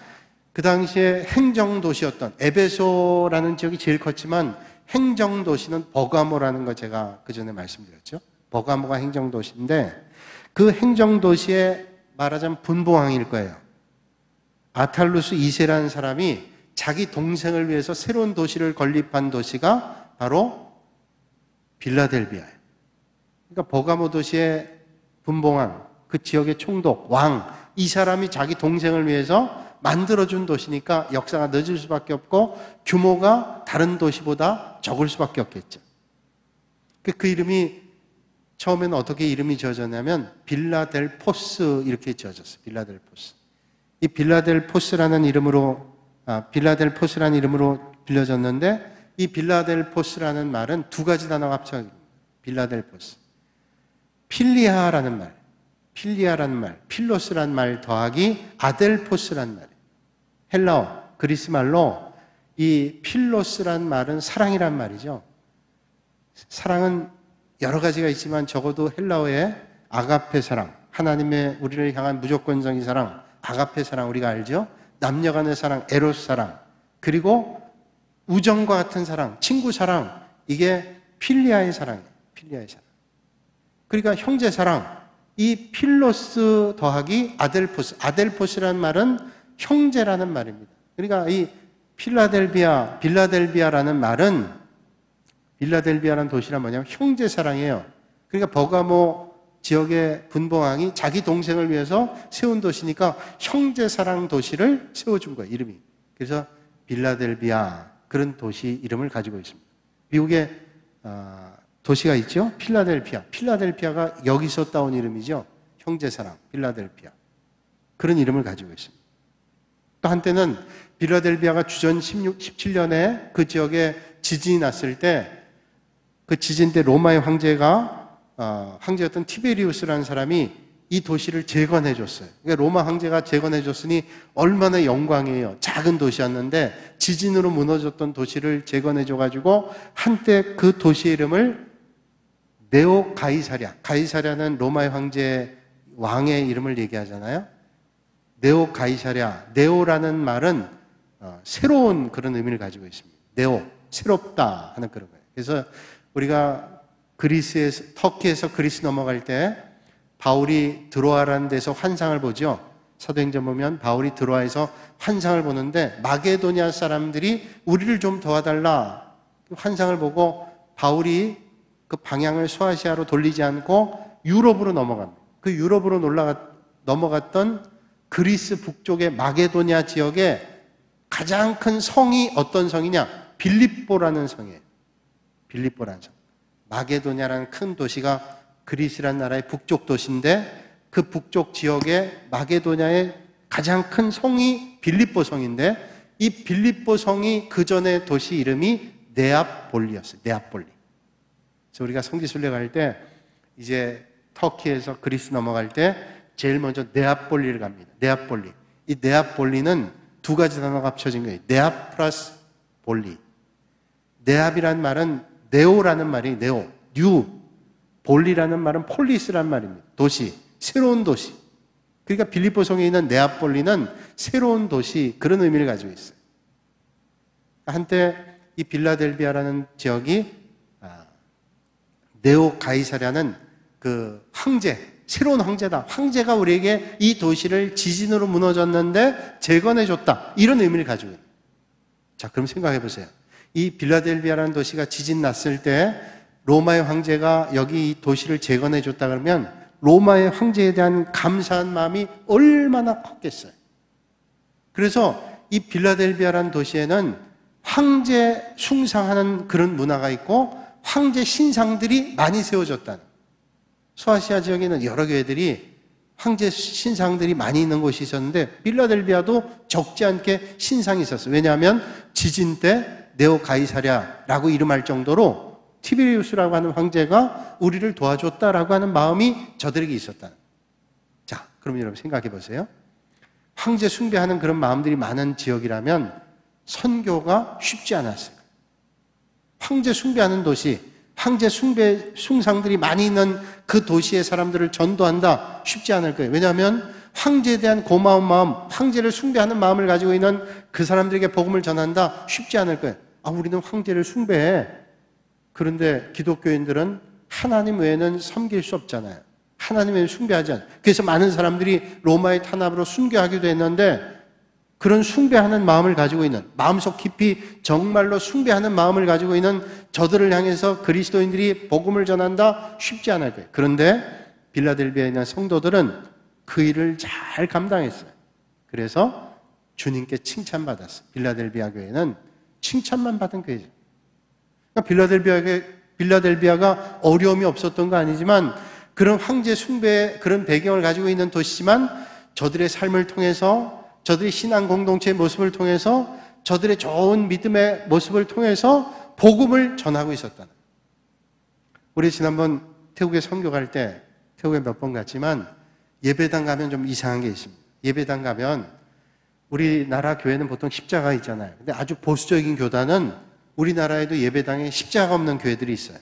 그 당시에 행정도시였던 에베소라는 지역이 제일 컸지만 행정도시는 버가모라는 거 제가 그 전에 말씀드렸죠. 버가모가 행정도시인데 그 행정도시에 말하자면 분봉왕일 거예요. 아탈루스 2세라는 사람이 자기 동생을 위해서 새로운 도시를 건립한 도시가 바로 빌라델비아예요. 그러니까 버가모 도시의 분봉왕, 그 지역의 총독, 왕, 이 사람이 자기 동생을 위해서 만들어준 도시니까 역사가 늦을 수밖에 없고 규모가 다른 도시보다 적을 수밖에 없겠죠. 그 이름이 처음에는 어떻게 이름이 지어졌냐면 빌라델포스 이렇게 지어졌어요. 빌라델포스. 이 빌라델포스라는 이름으로 빌려졌는데 이 빌라델포스라는 말은 두 가지 단어가 합쳐집니다. 빌라델포스. 필리아라는 말, 필로스라는 말 더하기 아델포스라는 말이에요. 헬라어, 그리스 말로 이 필로스라는 말은 사랑이란 말이죠. 사랑은 여러 가지가 있지만 적어도 헬라어에 아가페 사랑, 하나님의 우리를 향한 무조건적인 사랑, 아가페 사랑 우리가 알죠? 남녀 간의 사랑, 에로스 사랑, 그리고 우정과 같은 사랑, 친구 사랑, 이게 필리아의 사랑이에요. 필리아의 사랑. 그러니까 형제 사랑, 이 필로스 더하기 아델포스, 아델포스라는 말은 형제라는 말입니다. 그러니까 이 빌라델비아라는 말은 빌라델비아라는 도시란 뭐냐면 형제 사랑이에요. 그러니까 버가모 지역의 분봉왕이 자기 동생을 위해서 세운 도시니까 형제 사랑 도시를 세워준 거예요, 이름이. 그래서 빌라델비아, 그런 도시 이름을 가지고 있습니다. 미국에 도시가 있죠? 필라델피아. 필라델피아가 여기서 따온 이름이죠. 형제 사랑, 필라델피아. 그런 이름을 가지고 있습니다. 또 한때는 필라델비아가 주전 17년에 그 지역에 지진이 났을 때 그 지진 때 로마의 황제였던 티베리우스라는 사람이 이 도시를 재건해 줬어요. 그러니까 로마 황제가 재건해 줬으니 얼마나 영광이에요. 작은 도시였는데 지진으로 무너졌던 도시를 재건해 줘가지고 한때 그 도시의 이름을 네오 가이사랴. 가이사랴는 로마의 황제 왕의 이름을 얘기하잖아요. 네오 가이사랴. 네오라는 말은 새로운 그런 의미를 가지고 있습니다. 네오, 새롭다 하는 그런 거예요. 그래서 우리가 터키에서 그리스 넘어갈 때 바울이 드로아라는 데서 환상을 보죠. 사도행전 보면 바울이 드로아에서 환상을 보는데 마게도냐 사람들이 우리를 좀 도와달라. 환상을 보고 바울이 그 방향을 소아시아로 돌리지 않고 유럽으로 넘어갑니다. 그 유럽으로 넘어갔던 그리스 북쪽의 마게도냐 지역에 가장 큰 성이 어떤 성이냐? 빌립보라는 성이에요. 빌립보라는 성. 마게도냐라는 큰 도시가 그리스라는 나라의 북쪽 도시인데 그 북쪽 지역에 마게도냐의 가장 큰 성이 빌립보 성인데 이 빌립보 성이 그 전에 도시 이름이 네아폴리였어요. 네아폴리. 그래서 우리가 성지순례 갈 때 이제 터키에서 그리스 넘어갈 때 제일 먼저 네아폴리를 갑니다. 네아폴리. 이 네아폴리는 두 가지 단어가 합쳐진 거예요. 네아 플러스 볼리. 네압이라는 말은 네오라는 말이 네오, 뉴. 볼리라는 말은 폴리스라는 말입니다. 도시, 새로운 도시. 그러니까 빌립보 성에 있는 네아폴리는 새로운 도시, 그런 의미를 가지고 있어요. 한때 이 빌라델비아라는 지역이 네오 가이사랴는 그 황제, 새로운 황제다. 황제가 우리에게 이 도시를 지진으로 무너졌는데 재건해줬다. 이런 의미를 가지고 있어요. 자, 그럼 생각해 보세요. 이 빌라델비아라는 도시가 지진 났을 때 로마의 황제가 여기 이 도시를 재건해줬다 그러면 로마의 황제에 대한 감사한 마음이 얼마나 컸겠어요. 그래서 이 빌라델비아라는 도시에는 황제 숭상하는 그런 문화가 있고 황제 신상들이 많이 세워졌다는. 소아시아 지역에는 여러 교회들이 황제 신상들이 많이 있는 곳이 있었는데 빌라델비아도 적지 않게 신상이 있었어요. 왜냐하면 지진 때 네오 가이사랴라고 이름할 정도로 티베리우스라고 하는 황제가 우리를 도와줬다라고 하는 마음이 저들에게 있었다. 자, 그럼 여러분 생각해 보세요. 황제 숭배하는 그런 마음들이 많은 지역이라면 선교가 쉽지 않았어요. 황제 숭배하는 도시, 황제 숭상들이 많이 있는 그 도시의 사람들을 전도한다 쉽지 않을 거예요. 왜냐하면 황제에 대한 고마운 마음, 황제를 숭배하는 마음을 가지고 있는 그 사람들에게 복음을 전한다? 쉽지 않을 거예요. 우리는 황제를 숭배해. 그런데 기독교인들은 하나님 외에는 섬길 수 없잖아요. 하나님 외에는 숭배하지 않아요. 그래서 많은 사람들이 로마의 탄압으로 순교하기도 했는데, 그런 숭배하는 마음을 가지고 있는, 마음속 깊이 정말로 숭배하는 마음을 가지고 있는 저들을 향해서 그리스도인들이 복음을 전한다? 쉽지 않을 거예요. 그런데 빌라델비아에 있는 성도들은 그 일을 잘 감당했어요. 그래서 주님께 칭찬받았어요. 빌라델비아 교회는 칭찬만 받은 교회죠. 그러니까 빌라델비아가 어려움이 없었던 거 아니지만, 그런 황제 숭배의 그런 배경을 가지고 있는 도시지만, 저들의 삶을 통해서, 저들의 신앙 공동체의 모습을 통해서, 저들의 좋은 믿음의 모습을 통해서 복음을 전하고 있었다는. 우리 지난번 태국에 선교 갈 때, 태국에 몇 번 갔지만 예배당 가면 좀 이상한 게 있습니다. 예배당 가면 우리나라 교회는 보통 십자가 있잖아요. 근데 아주 보수적인 교단은 우리나라에도 예배당에 십자가 없는 교회들이 있어요.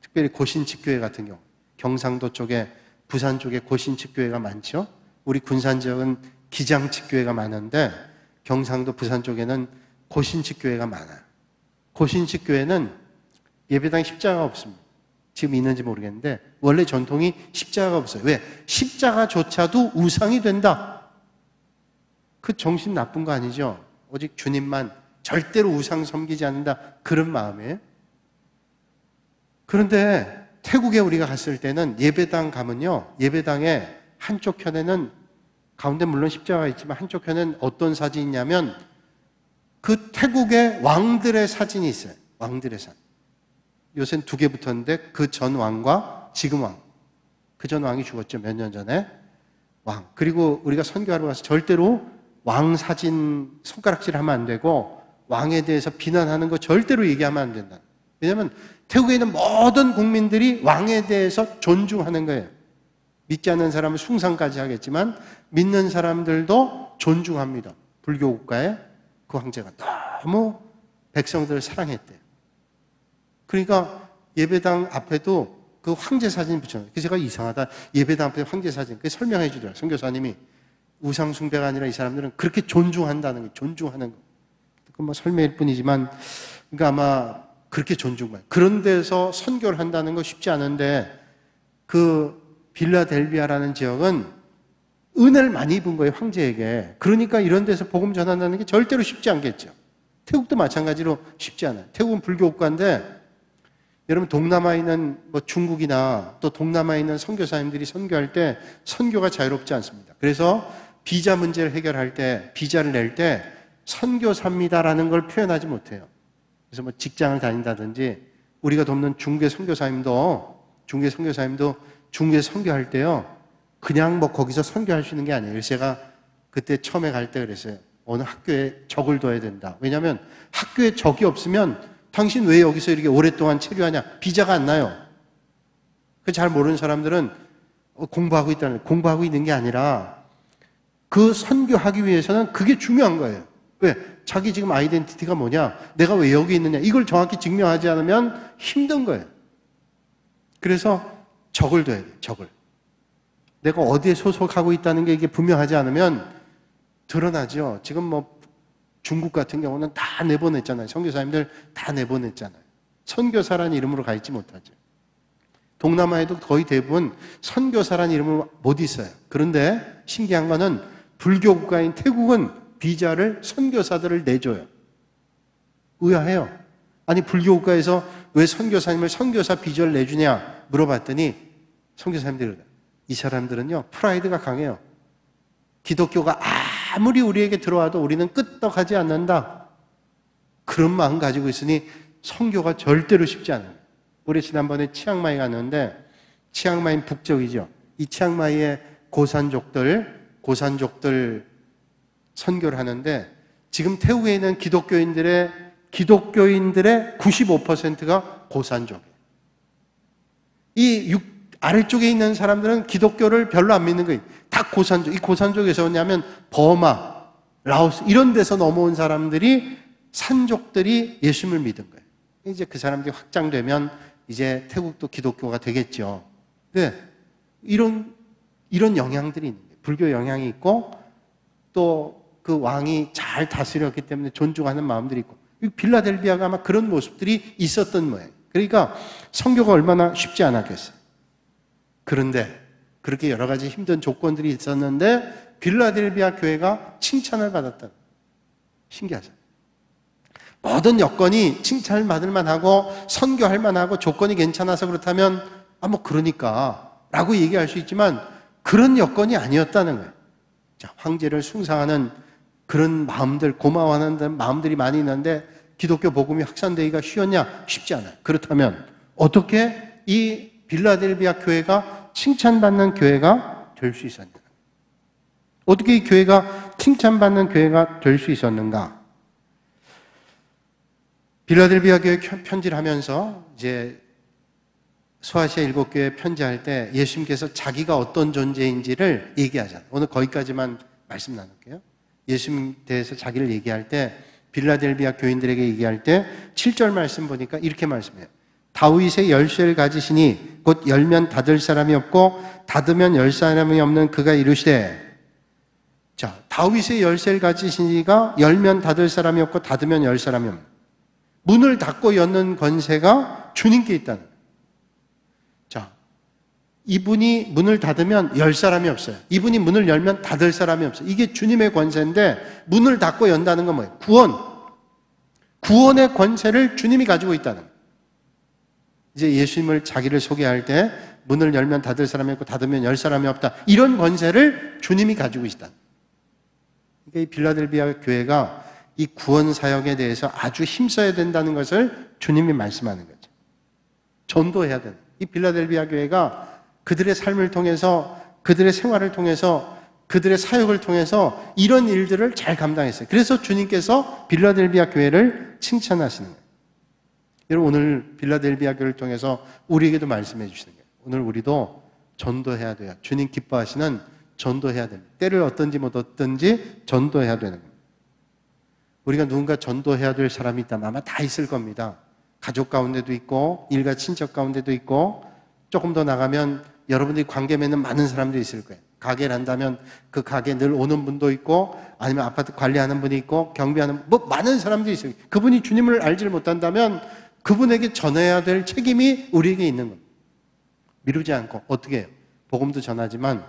특별히 고신측교회 같은 경우, 경상도 쪽에, 부산 쪽에 고신측교회가 많죠. 우리 군산 지역은 기장측교회가 많은데 경상도 부산 쪽에는 고신측교회가 많아요. 고신측교회는 예배당에 십자가가 없습니다. 지금 있는지 모르겠는데 원래 전통이 십자가가 없어요. 왜? 십자가조차도 우상이 된다. 그 정신 나쁜 거 아니죠? 오직 주님만, 절대로 우상 섬기지 않는다, 그런 마음이에요. 그런데 태국에 우리가 갔을 때는 예배당 가면요, 예배당에 한쪽 편에는, 가운데 물론 십자가가 있지만 한쪽 편에는 어떤 사진이 있냐면 그 태국의 왕들의 사진이 있어요. 왕들의 사진. 요새는 2개 붙었는데 그 전 왕과 지금 왕. 그 전 왕이 죽었죠. 몇 년 전에. 왕. 그리고 우리가 선교하러 가서 절대로 왕 사진 손가락질 하면 안 되고 왕에 대해서 비난하는 거 절대로 얘기하면 안 된다. 왜냐하면 태국에 있는 모든 국민들이 왕에 대해서 존중하는 거예요. 믿지 않는 사람은 숭상까지 하겠지만 믿는 사람들도 존중합니다. 불교 국가에 그 황제가 너무 백성들을 사랑했대요. 그러니까 예배당 앞에도 그 황제 사진 붙여놓은, 그래서 제가 이상하다, 예배당 앞에 황제 사진, 그 설명해 주더라고요. 선교사님이. 우상 숭배가 아니라 이 사람들은 그렇게 존중한다는 거, 존중하는 거. 그건 뭐 설명일 뿐이지만, 그러니까 아마 그렇게 존중만. 그런 데서 선교를 한다는 거 쉽지 않은데, 그 빌라델비아라는 지역은 은혜를 많이 입은 거예요, 황제에게. 그러니까 이런 데서 복음 전한다는 게 절대로 쉽지 않겠죠. 태국도 마찬가지로 쉽지 않아요. 태국은 불교 국가인데, 여러분 동남아에 있는 뭐 중국이나 또 동남아에 있는 선교사님들이 선교할 때 선교가 자유롭지 않습니다. 그래서 비자 문제를 해결할 때, 비자를 낼 때 선교사입니다라는 걸 표현하지 못해요. 그래서 뭐 직장을 다닌다든지, 우리가 돕는 중개 선교사님도 중개 선교할 때요, 그냥 뭐 거기서 선교할 수 있는 게 아니에요. 그래서 제가 그때 처음에 갈 때 그랬어요. 어느 학교에 적을 둬야 된다. 왜냐하면 학교에 적이 없으면 당신 왜 여기서 이렇게 오랫동안 체류하냐? 비자가 안 나요. 그 잘 모르는 사람들은 공부하고 있는 게 아니라 그 선교하기 위해서는 그게 중요한 거예요. 왜? 자기 지금 아이덴티티가 뭐냐? 내가 왜 여기 있느냐? 이걸 정확히 증명하지 않으면 힘든 거예요. 그래서 적을 둬야 돼요. 적을. 내가 어디에 소속하고 있다는 게 이게 분명하지 않으면 드러나죠. 지금 뭐 중국 같은 경우는 다 내보냈잖아요. 선교사님들 다 내보냈잖아요. 선교사라는 이름으로 가 있지 못하죠. 동남아에도 거의 대부분 선교사라는 이름으로 못 있어요. 그런데 신기한 거는 불교 국가인 태국은 비자를 선교사들을 내줘요. 의아해요. 아니 불교 국가에서 왜 선교사님을 선교사 비자를 내주냐 물어봤더니 선교사님들이 그래요. 이 사람들은요, 프라이드가 강해요. 기독교가 아무리 우리에게 들어와도 우리는 끄떡하지 않는다. 그런 마음 가지고 있으니 선교가 절대로 쉽지 않아요. 우리 지난번에 치앙마이 갔는데, 치앙마이는 북쪽이죠. 이 치앙마이의 고산족들 선교를 하는데, 지금 태국에 있는 기독교인들의 95%가 고산족이에요. 이 아래쪽에 있는 사람들은 기독교를 별로 안 믿는 거예요. 다 고산족. 이 고산족에서 오냐면 버마, 라오스 이런 데서 넘어온 사람들이, 산족들이 예수님을 믿은 거예요. 이제 그 사람들이 확장되면 이제 태국도 기독교가 되겠죠. 네, 이런 영향들이 있는 거예요. 불교 영향이 있고 또 그 왕이 잘 다스렸기 때문에 존중하는 마음들이 있고 빌라델비아가 아마 그런 모습들이 있었던 모양이에요. 그러니까 선교가 얼마나 쉽지 않았겠어요. 그런데 그렇게 여러 가지 힘든 조건들이 있었는데 빌라델비아 교회가 칭찬을 받았다. 신기하죠. 모든 여건이 칭찬을 받을 만하고 선교할 만하고 조건이 괜찮아서 그렇다면 뭐 그러니까 라고 얘기할 수 있지만 그런 여건이 아니었다는 거예요. 자, 황제를 숭상하는 그런 마음들, 고마워하는 마음들이 많이 있는데 기독교 복음이 확산되기가 쉬웠냐? 쉽지 않아요. 그렇다면 어떻게 이 빌라델비아 교회가 칭찬받는 교회가 될 수 있었냐? 어떻게 이 교회가 칭찬받는 교회가 될 수 있었는가? 빌라델비아 교회 편지를 하면서 이제 소아시아 7교회 편지할 때 예수님께서 자기가 어떤 존재인지를 얘기하잖아요. 오늘 거기까지만 말씀 나눌게요. 예수님 대해서 자기를 얘기할 때 빌라델비아 교인들에게 얘기할 때 7절 말씀 보니까 이렇게 말씀해요. 다윗의 열쇠를 가지시니 곧 열면 닫을 사람이 없고 닫으면 열 사람이 없는 그가 이르시되. 자, 다윗의 열쇠를 가지시니가 열면 닫을 사람이 없고 닫으면 열 사람이 없는, 문을 닫고 여는 권세가 주님께 있다는 거예요. 자, 이분이 문을 닫으면 열 사람이 없어요. 이분이 문을 열면 닫을 사람이 없어요. 이게 주님의 권세인데 문을 닫고 연다는 건 뭐예요? 구원의 권세를 주님이 가지고 있다는 거예요. 이제 예수님을 자기를 소개할 때 문을 열면 닫을 사람이 없고 닫으면 열 사람이 없다. 이런 권세를 주님이 가지고 있다. 그러니까 이 빌라델비아 교회가 이 구원 사역에 대해서 아주 힘써야 된다는 것을 주님이 말씀하는 거죠. 전도해야 된다. 이 빌라델비아 교회가 그들의 삶을 통해서, 그들의 생활을 통해서, 그들의 사역을 통해서 이런 일들을 잘 감당했어요. 그래서 주님께서 빌라델비아 교회를 칭찬하시는 거예요. 여러분, 오늘 빌라델비아 교회를 통해서 우리에게도 말씀해 주시는 거예요. 오늘 우리도 전도해야 돼요. 주님 기뻐하시는 전도해야 됩니다. 때를 얻든지 못 얻든지 전도해야 되는 겁니다. 우리가 누군가 전도해야 될 사람이 있다면 아마 다 있을 겁니다. 가족 가운데도 있고 일가 친척 가운데도 있고 조금 더 나가면 여러분들이 관계 맺는 많은 사람들이 있을 거예요. 가게를 한다면 그 가게 늘 오는 분도 있고 아니면 아파트 관리하는 분이 있고 경비하는 많은 사람들이 있어요. 그분이 주님을 알지를 못한다면 그분에게 전해야 될 책임이 우리에게 있는 겁니다. 미루지 않고 어떻게 해요? 복음도 전하지만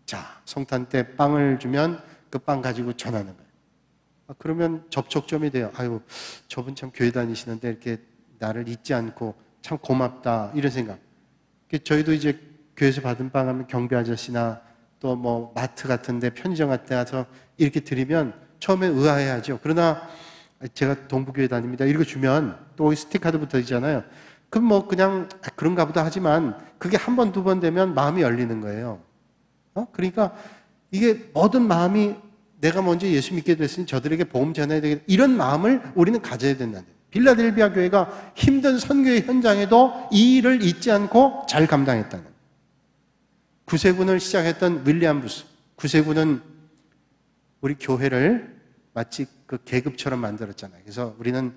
자, 성탄 때 빵을 주면 그 빵 가지고 전하는 거예요. 그러면 접촉점이 돼요. 아유, 저분 참 교회 다니시는데 이렇게 나를 잊지 않고 참 고맙다 이런 생각. 저희도 이제 교회에서 받은 빵 하면 경비 아저씨나 또 뭐 마트 같은데 편의점 같은 데 가서 이렇게 드리면 처음에 의아해하죠. 그러나 제가 동부교회 다닙니다 이렇게 주면 또 스티커도 붙어 있잖아요. 그럼 뭐 그냥 그런가 보다 하지만 그게 한 번, 두 번 되면 마음이 열리는 거예요. 그러니까 이게 모든 마음이 내가 먼저 예수 믿게 됐으니 저들에게 복음 전해야 되겠다. 이런 마음을 우리는 가져야 된다는 거예요. 빌라델비아 교회가 힘든 선교의 현장에도 이 일을 잊지 않고 잘 감당했다는 거예요. 구세군을 시작했던 윌리엄 부스. 구세군은 우리 교회를 마치 그 계급처럼 만들었잖아요. 그래서 우리는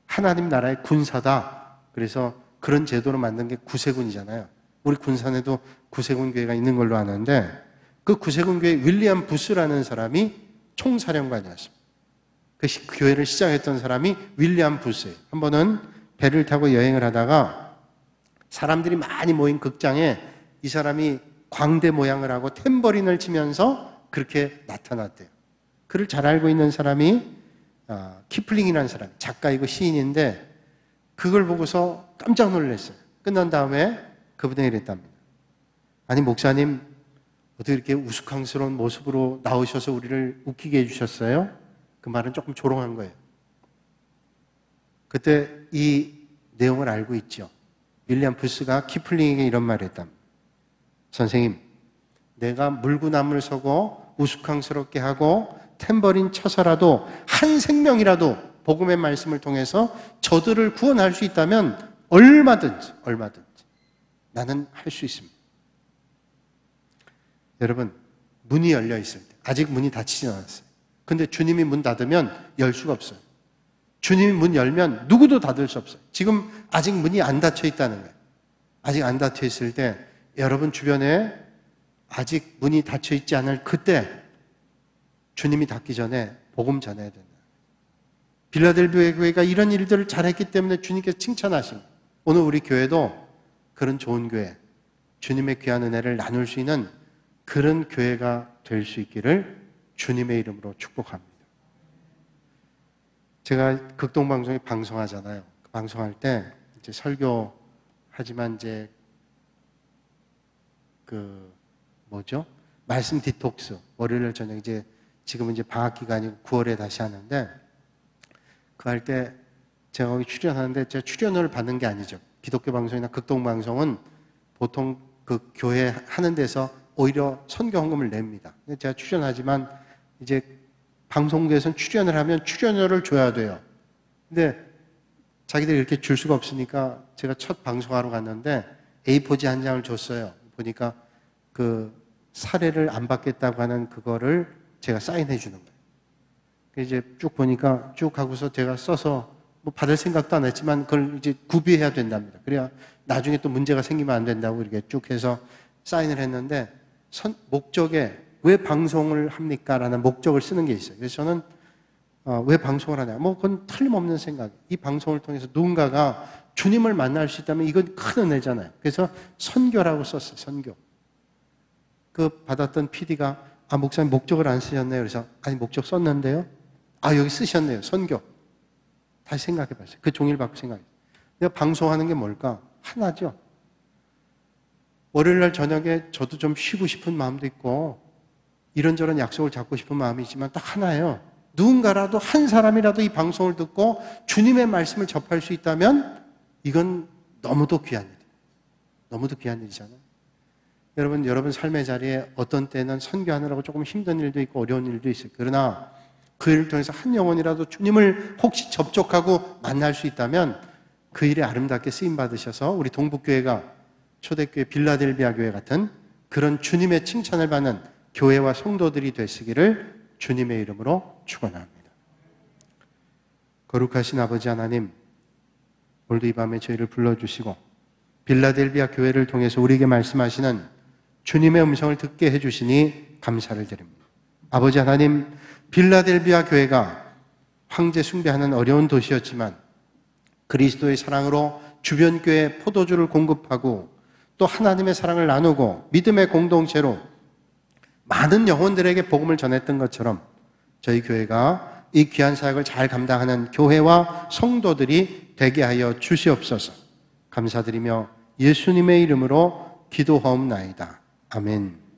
하나님 나라의 군사다. 그래서 그런 제도로 만든 게 구세군이잖아요. 우리 군산에도 구세군 교회가 있는 걸로 아는데 그 구세군 교회 윌리엄 부스라는 사람이 총사령관이었습니다. 그 교회를 시작했던 사람이 윌리엄 부스예요. 한 번은 배를 타고 여행을 하다가 사람들이 많이 모인 극장에 이 사람이 광대 모양을 하고 탬버린을 치면서 그렇게 나타났대요. 그를 잘 알고 있는 사람이 키플링이라는 사람, 작가이고 시인인데 그걸 보고서 깜짝 놀랐어요. 끝난 다음에 그분에게 이랬답니다. 아니 목사님 어떻게 이렇게 우스꽝스러운 모습으로 나오셔서 우리를 웃기게 해주셨어요? 그 말은 조금 조롱한 거예요. 그때 이 내용을 알고 있죠. 윌리엄 부스가 키플링에게 이런 말을 했답니다. 선생님, 내가 물구나무를 서고 우스꽝스럽게 하고 탬버린 쳐서라도 한 생명이라도 복음의 말씀을 통해서 저들을 구원할 수 있다면 얼마든지 나는 할 수 있습니다. 여러분, 문이 열려 있을 때 아직 문이 닫히지 않았어요. 근데 주님이 문 닫으면 열 수가 없어요. 주님이 문 열면 누구도 닫을 수 없어요. 지금 아직 문이 안 닫혀 있다는 거예요. 아직 안 닫혀 있을 때 여러분 주변에 아직 문이 닫혀 있지 않을 그때 주님이 닫기 전에 복음 전해야 된다. 빌라델비아 교회가 이런 일들을 잘했기 때문에 주님께서 칭찬하신 거예요. 오늘 우리 교회도 그런 좋은 교회, 주님의 귀한 은혜를 나눌 수 있는 그런 교회가 될 수 있기를 주님의 이름으로 축복합니다. 제가 극동방송에 방송하잖아요. 방송할 때 이제 설교하지만 이제 말씀 디톡스 월요일 저녁 이제 지금은 이제 방학 기간이고 9월에 다시 하는데 그 할 때 제가 거기 출연하는데 제가 출연료를 받는 게 아니죠. 기독교 방송이나 극동 방송은 보통 그 교회 하는 데서 오히려 선교 헌금을 냅니다. 제가 출연하지만 이제 방송국에서는 출연을 하면 출연료를 줘야 돼요. 근데 자기들이 이렇게 줄 수가 없으니까 제가 첫 방송하러 갔는데 A4지 한 장을 줬어요. 보니까 그 사례를 안 받겠다고 하는 그거를 제가 사인해 주는 거예요. 이제 쭉 보니까 쭉 하고서 제가 써서 뭐 받을 생각도 안 했지만 그걸 이제 구비해야 된답니다. 그래야 나중에 또 문제가 생기면 안 된다고 이렇게 쭉 해서 사인을 했는데 목적에 왜 방송을 합니까? 라는 목적을 쓰는 게 있어요. 그래서 저는 왜 방송을 하냐? 뭐 그건 틀림없는 생각. 이 방송을 통해서 누군가가 주님을 만날 수 있다면 이건 큰 은혜잖아요. 그래서 선교라고 썼어요. 선교. 그 받았던 PD가 목사님 목적을 안 쓰셨네요. 그래서 아니 목적 썼는데요. 여기 쓰셨네요. 선교. 다시 생각해 봤어요. 그 종이를 받고 생각해요. 내가 방송하는 게 뭘까? 하나죠. 월요일 날 저녁에 저도 좀 쉬고 싶은 마음도 있고 이런저런 약속을 잡고 싶은 마음이 있지만 딱 하나예요. 누군가라도 한 사람이라도 이 방송을 듣고 주님의 말씀을 접할 수 있다면 이건 너무도 귀한 일이에요. 너무도 귀한 일이잖아요. 여러분 삶의 자리에 어떤 때는 선교하느라고 조금 힘든 일도 있고 어려운 일도 있어요. 그러나 그 일을 통해서 한 영혼이라도 주님을 혹시 접촉하고 만날 수 있다면 그 일에 아름답게 쓰임받으셔서 우리 동북교회가 초대교회 빌라델비아 교회 같은 그런 주님의 칭찬을 받는 교회와 성도들이 되시기를 주님의 이름으로 축원합니다. 거룩하신 아버지 하나님, 오늘도 이 밤에 저희를 불러주시고 빌라델비아 교회를 통해서 우리에게 말씀하시는 주님의 음성을 듣게 해주시니 감사를 드립니다. 아버지 하나님, 빌라델비아 교회가 황제 숭배하는 어려운 도시였지만 그리스도의 사랑으로 주변 교회에 포도주를 공급하고 또 하나님의 사랑을 나누고 믿음의 공동체로 많은 영혼들에게 복음을 전했던 것처럼 저희 교회가 이 귀한 사역을 잘 감당하는 교회와 성도들이 되게 하여 주시옵소서. 감사드리며 예수님의 이름으로 기도하옵나이다. 아멘.